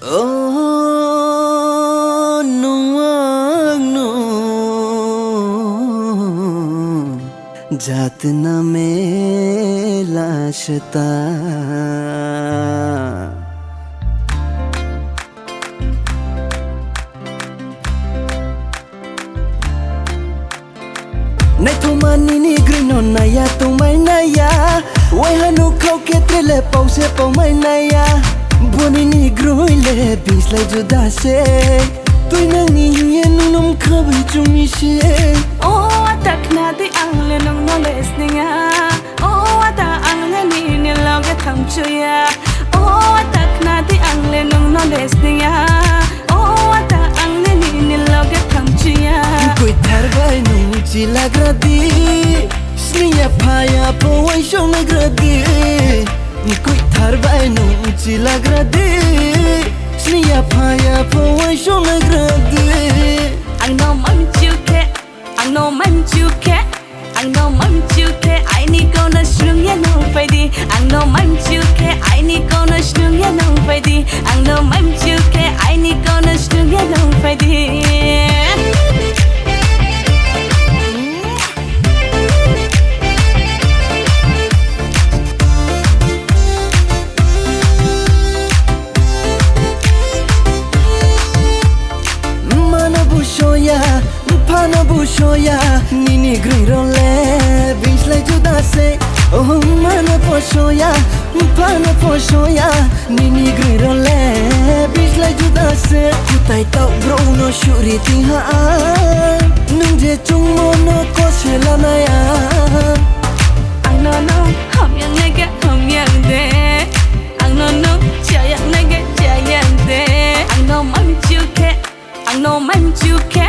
Oh no no जात न मेला शता Nay thu mani ni green on naya tu mai naya Wai hanu kau ke trele pau se pau mai naya Boni ni gruile bis lai juda se Tui nang ni yen num khabai chumi she Oh atak na di ang le nong knowledge ninga Oh ata ang le ni ni loge tham chuya Oh atak na di ang le nong knowledge ninga Oh ata ang le ni loge tham chuya Koi thar bai nung chi lagradi Sniya phaya po wai shong nagradi Koi thar bai nung chi lagradi Sniya phaya po wai shong nagradi Ang no man chuke ang no man chuke ang no man chuke ai ni ko na shrung ya no fai di ang no man chuke ai ni ko na shrung ya no fai di ang no man chuke ai ni ko na shrung ya no fai di Pana bushoya nini grirole bis lai juda se oh mana poshoya pana poshoya nini grirole bis lai juda se kutai tau bro no shuri ti ha nung je chung mo no ko se la na ya ang no no hom yang nage hom yang de ang no no cha yang nage cha yang de ang no man chuke ang no man chuke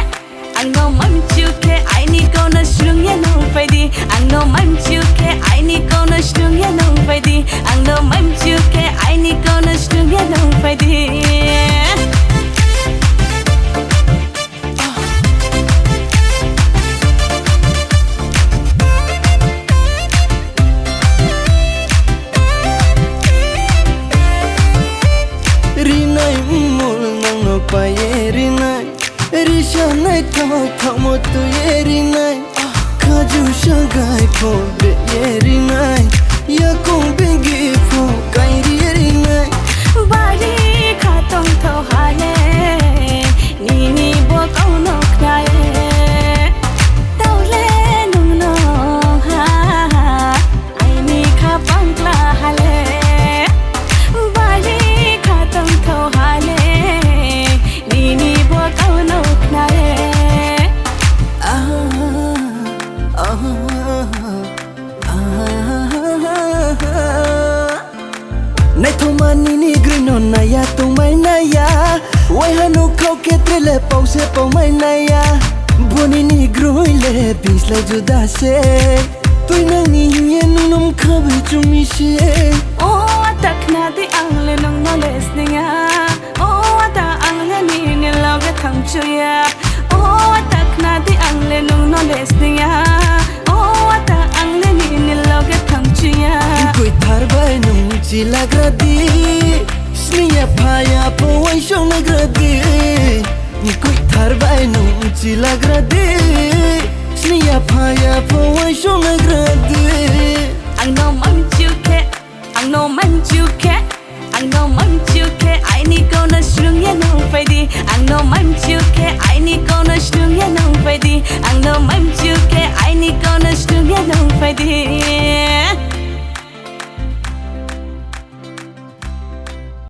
ang no man chuke ai ni ko na shrung ya no fai di ang no man chuke ai ni ko na shrung ya no fai di ang no man chuke ai ni ko na shrung ya no fai di rinai mul nang no pa ye rinai risha nai thao thao mo tu ye rinai khaju shagai pho be ye rinai ya kong bengi pho kai ri ye rinai bari kha tong tho hale ni bo kau no knae tau le nung no ha ai ni kha pangla hale bari kha tong tho hale ni bo kau no knae Nay thu mani ni green on naya tu mai naya Wai hanu kau ke trele pau se pau mai naya Boni ni gruile bis lai juda se Tui nang ni yen num khabai chumi she Oh atak na di ang le nong knowledge ninga Oh ata ang le ni loge tham chuya Oh atak na di ang le nong knowledge ninga Oh ata ang le ni loge tham chuya Koi thar bai nung chi lagradi Sniya phaya po wai shong nagradi Koi thar bai nung chi lagradi Sniya phaya po wai shong nagradi ang no man chuke ang no man chuke ang no man chuke ai ni ko na shrung ya no fai di ang no man chuke ai ni ko na shrung ya no fai di ang no man chuke